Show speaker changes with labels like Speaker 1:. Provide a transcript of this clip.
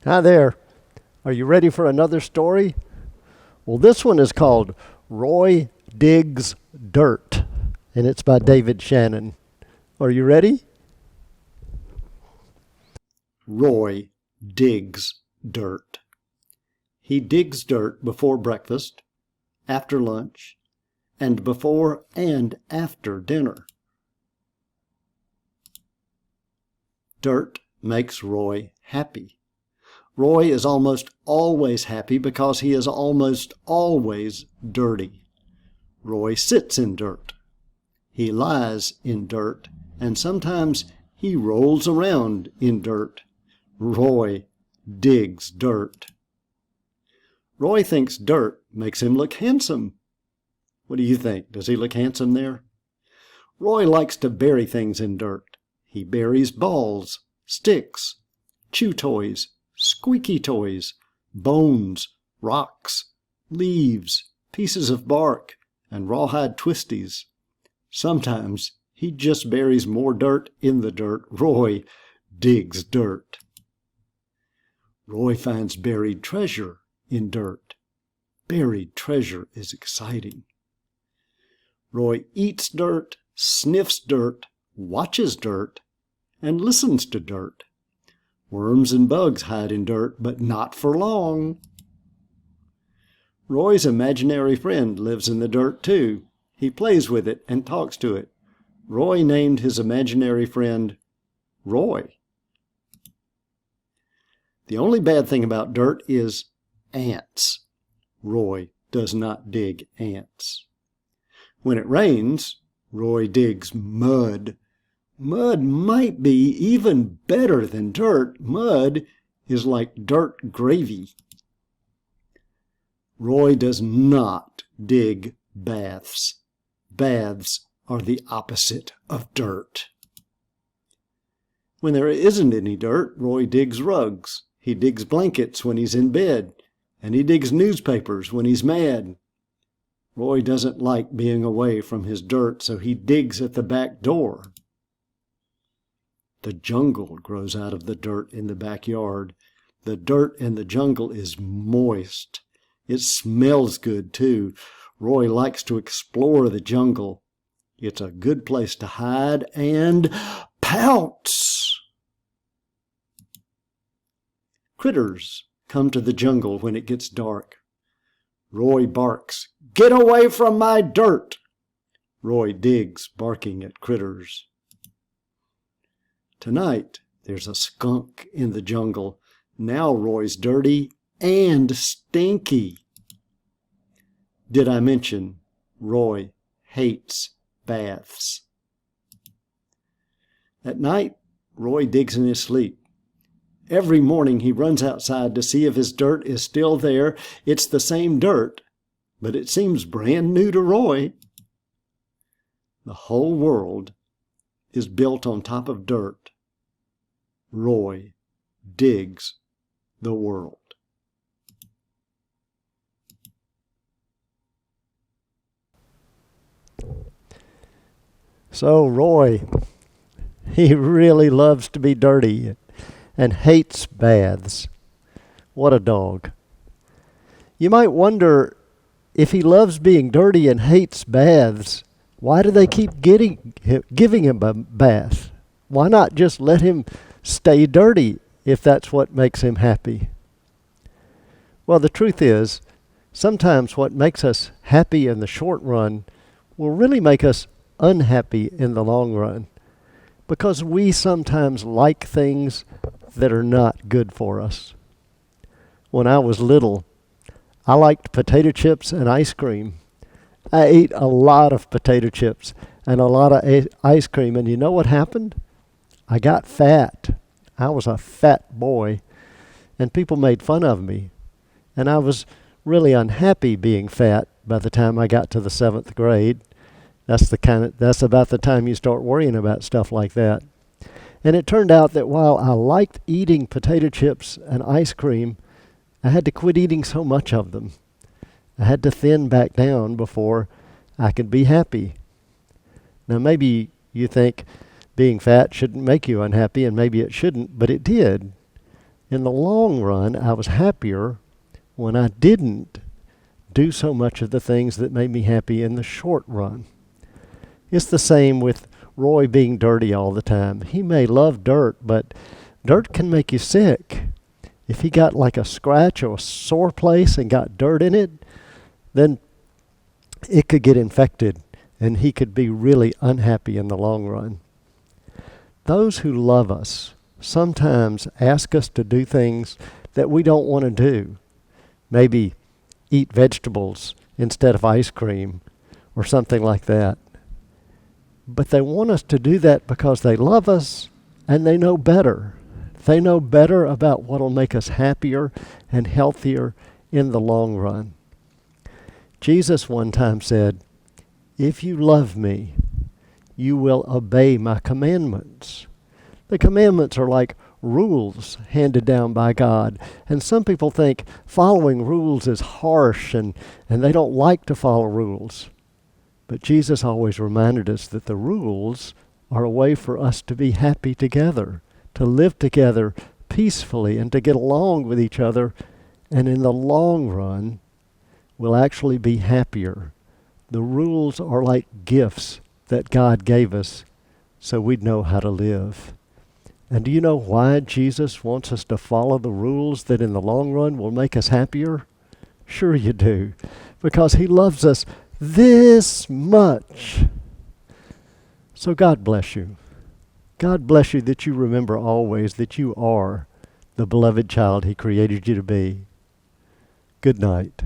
Speaker 1: Hi there. Are you ready for another story? Well, this one is called Roy Digs Dirt, and it's by David Shannon. Are you ready? Roy digs dirt. He digs dirt before breakfast, after lunch, and before and after dinner. Dirt makes Roy happy. Roy is almost always happy because he is almost always dirty. Roy sits in dirt. He lies in dirt, and sometimes he rolls around in dirt. Roy digs dirt. Roy thinks dirt makes him look handsome. What do you think? Does he look handsome there? Roy likes to bury things in dirt. He buries balls, sticks, chew toys, squeaky toys, bones, rocks, leaves, pieces of bark, and rawhide twisties. Sometimes he just buries more dirt in the dirt. Roy digs dirt. Roy finds buried treasure in dirt. Buried treasure is exciting. Roy eats dirt, sniffs dirt, watches dirt, and listens to dirt. Worms and bugs hide in dirt, but not for long. Roy's imaginary friend lives in the dirt too. He plays with it and talks to it. Roy named his imaginary friend Roy. The only bad thing about dirt is ants. Roy does not dig ants. When it rains, Roy digs mud. Mud might be even better than dirt. Mud is like dirt gravy. Roy does not dig baths. Baths are the opposite of dirt. When there isn't any dirt, Roy digs rugs. He digs blankets when he's in bed, and he digs newspapers when he's mad. Roy doesn't like being away from his dirt, so he digs at the back door. The jungle grows out of the dirt in the backyard. The dirt in the jungle is moist. It smells good, too. Roy likes to explore the jungle. It's a good place to hide and pounce. Critters come to the jungle when it gets dark. Roy barks, "Get away from my dirt!" Roy digs, barking at critters. Tonight, there's a skunk in the jungle. Now Roy's dirty and stinky. Did I mention Roy hates baths? At night, Roy digs in his sleep. Every morning he runs outside to see if his dirt is still there. It's the same dirt, but it seems brand new to Roy. The whole world is built on top of dirt. Roy digs the world. So Roy, he really loves to be dirty and hates baths. What a dog. You might wonder, if he loves being dirty and hates baths, why do they keep giving him a bath? Why not just let him stay dirty if that's what makes him happy? Well, the truth is, sometimes what makes us happy in the short run will really make us unhappy in the long run, because we sometimes like things that are not good for us. When I was little, I liked potato chips and ice cream. I ate a lot of potato chips and a lot of ice cream, and you know what happened? I got fat. I was a fat boy, and people made fun of me. And I was really unhappy being fat by the time I got to the 7th grade. That's about the time you start worrying about stuff like that. And it turned out that while I liked eating potato chips and ice cream, I had to quit eating so much of them. I had to thin back down before I could be happy. Now maybe you think being fat shouldn't make you unhappy, and maybe it shouldn't, but it did. In the long run, I was happier when I didn't do so much of the things that made me happy in the short run. It's the same with Roy being dirty all the time. He may love dirt, but dirt can make you sick. If he got like a scratch or a sore place and got dirt in it, then it could get infected and he could be really unhappy in the long run. Those who love us sometimes ask us to do things that we don't want to do. Maybe eat vegetables instead of ice cream or something like that. But they want us to do that because they love us and they know better. They know better about what will make us happier and healthier in the long run. Jesus one time said, "If you love me, you will obey my commandments." The commandments are like rules handed down by God. And some people think following rules is harsh and they don't like to follow rules. But Jesus always reminded us that the rules are a way for us to be happy together, to live together peacefully and to get along with each other. And in the long run, we'll actually be happier. The rules are like gifts that God gave us so we'd know how to live. And do you know why Jesus wants us to follow the rules that in the long run will make us happier? Sure you do. Because he loves us this much. So God bless you. God bless you that you remember always that you are the beloved child he created you to be. Good night.